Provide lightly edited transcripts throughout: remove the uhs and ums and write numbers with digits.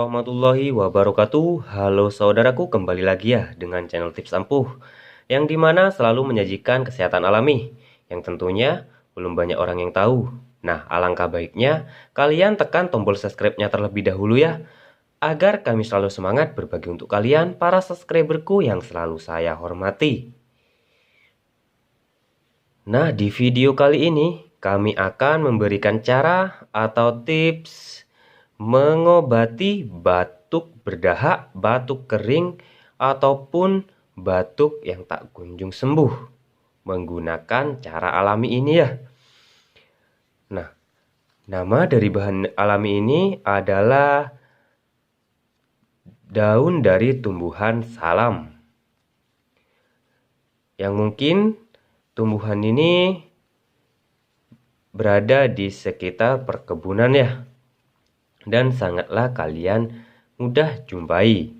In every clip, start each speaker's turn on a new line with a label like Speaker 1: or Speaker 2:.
Speaker 1: warahmatullahi wabarakatuh. Halo saudaraku, kembali lagi ya dengan channel Tips Ampuh, yang dimana selalu menyajikan kesehatan alami yang tentunya belum banyak orang yang tahu. Nah, alangkah baiknya kalian tekan tombol subscribe-nya terlebih dahulu ya, agar kami selalu semangat berbagi untuk kalian para subscriberku yang selalu saya hormati. Nah, di video kali ini kami akan memberikan cara atau tips mengobati batuk berdahak, batuk kering, ataupun batuk yang tak kunjung sembuh menggunakan cara alami ini ya. Nah, nama dari bahan alami ini adalah daun dari tumbuhan salam. Yang mungkin tumbuhan ini berada di sekitar perkebunan ya, dan sangatlah kalian mudah jumpai.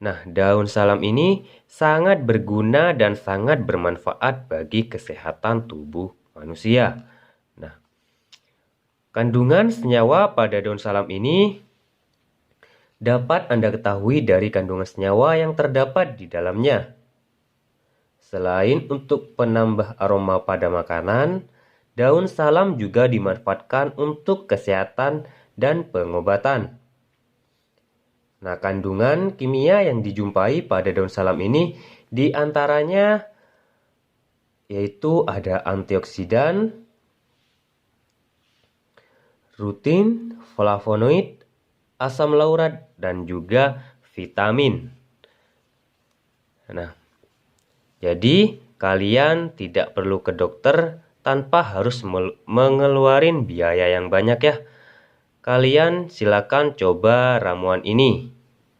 Speaker 1: Nah, daun salam ini sangat berguna dan sangat bermanfaat bagi kesehatan tubuh manusia. Nah, kandungan senyawa pada daun salam ini dapat Anda ketahui dari kandungan senyawa yang terdapat di dalamnya. Selain untuk penambah aroma pada makanan, daun salam juga dimanfaatkan untuk kesehatan dan pengobatan. Nah, kandungan kimia yang dijumpai pada daun salam ini diantaranya yaitu ada antioksidan, rutin, flavonoid, asam laurat, dan juga vitamin. Nah, jadi kalian tidak perlu ke dokter tanpa harus mengeluarin biaya yang banyak ya. Kalian silakan coba ramuan ini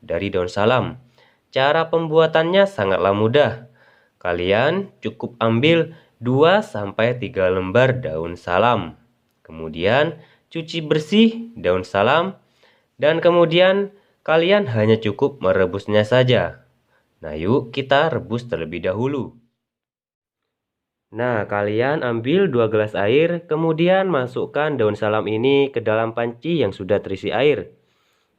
Speaker 1: dari daun salam. Cara pembuatannya sangatlah mudah. Kalian cukup ambil 2-3 lembar daun salam. Kemudian cuci bersih daun salam dan kemudian kalian hanya cukup merebusnya saja. Nah, yuk kita rebus terlebih dahulu. Nah, kalian ambil 2 gelas air, kemudian masukkan daun salam ini ke dalam panci yang sudah terisi air.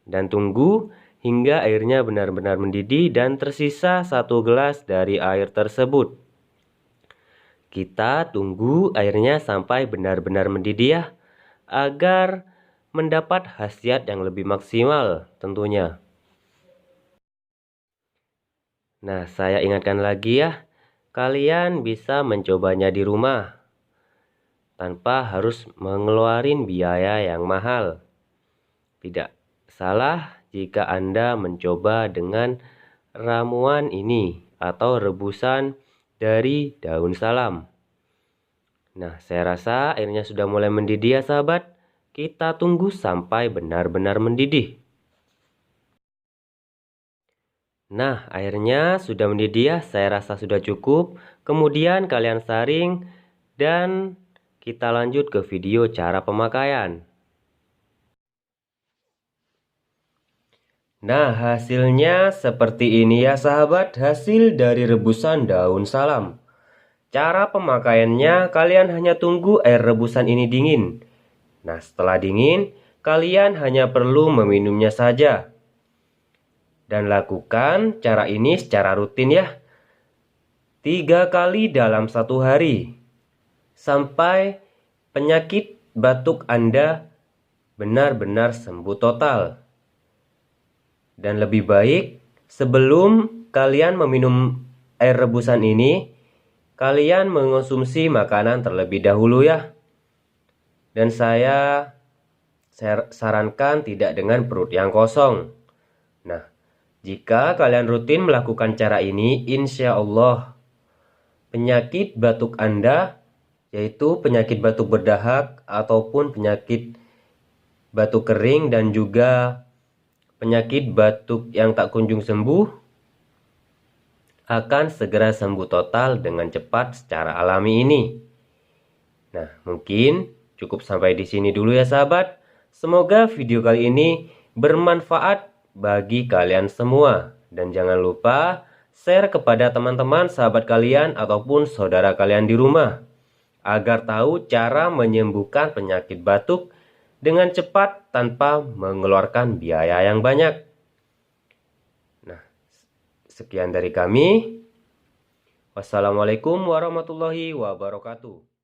Speaker 1: Dan tunggu hingga airnya benar-benar mendidih dan tersisa 1 gelas dari air tersebut. Kita tunggu airnya sampai benar-benar mendidih ya, agar mendapat khasiat yang lebih maksimal tentunya. Nah, saya ingatkan lagi ya, kalian bisa mencobanya di rumah tanpa harus mengeluarkan biaya yang mahal. Tidak salah jika Anda mencoba dengan ramuan ini atau rebusan dari daun salam. Nah, saya rasa airnya sudah mulai mendidih ya sahabat. Kita tunggu sampai benar-benar mendidih. Nah, airnya sudah mendidih ya, saya rasa sudah cukup. Kemudian kalian saring dan kita lanjut ke video cara pemakaian. Nah, hasilnya seperti ini ya sahabat, hasil dari rebusan daun salam. Cara pemakaiannya, kalian hanya tunggu air rebusan ini dingin. Nah, setelah dingin, kalian hanya perlu meminumnya saja. Dan lakukan cara ini secara rutin ya, 3 kali dalam 1 hari, sampai penyakit batuk Anda benar-benar sembuh total. Dan lebih baik sebelum kalian meminum air rebusan ini, kalian mengonsumsi makanan terlebih dahulu ya. Dan saya sarankan tidak dengan perut yang kosong. Nah, jika kalian rutin melakukan cara ini, insya Allah penyakit batuk Anda, yaitu penyakit batuk berdahak ataupun penyakit batuk kering dan juga penyakit batuk yang tak kunjung sembuh, akan segera sembuh total dengan cepat secara alami ini. Nah, mungkin cukup sampai di sini dulu ya sahabat. Semoga video kali ini bermanfaat bagi kalian semua. Dan jangan lupa share kepada teman-teman, sahabat kalian, ataupun saudara kalian di rumah, agar tahu cara menyembuhkan penyakit batuk dengan cepat tanpa mengeluarkan biaya yang banyak. Nah, sekian dari kami. Wassalamualaikum warahmatullahi wabarakatuh.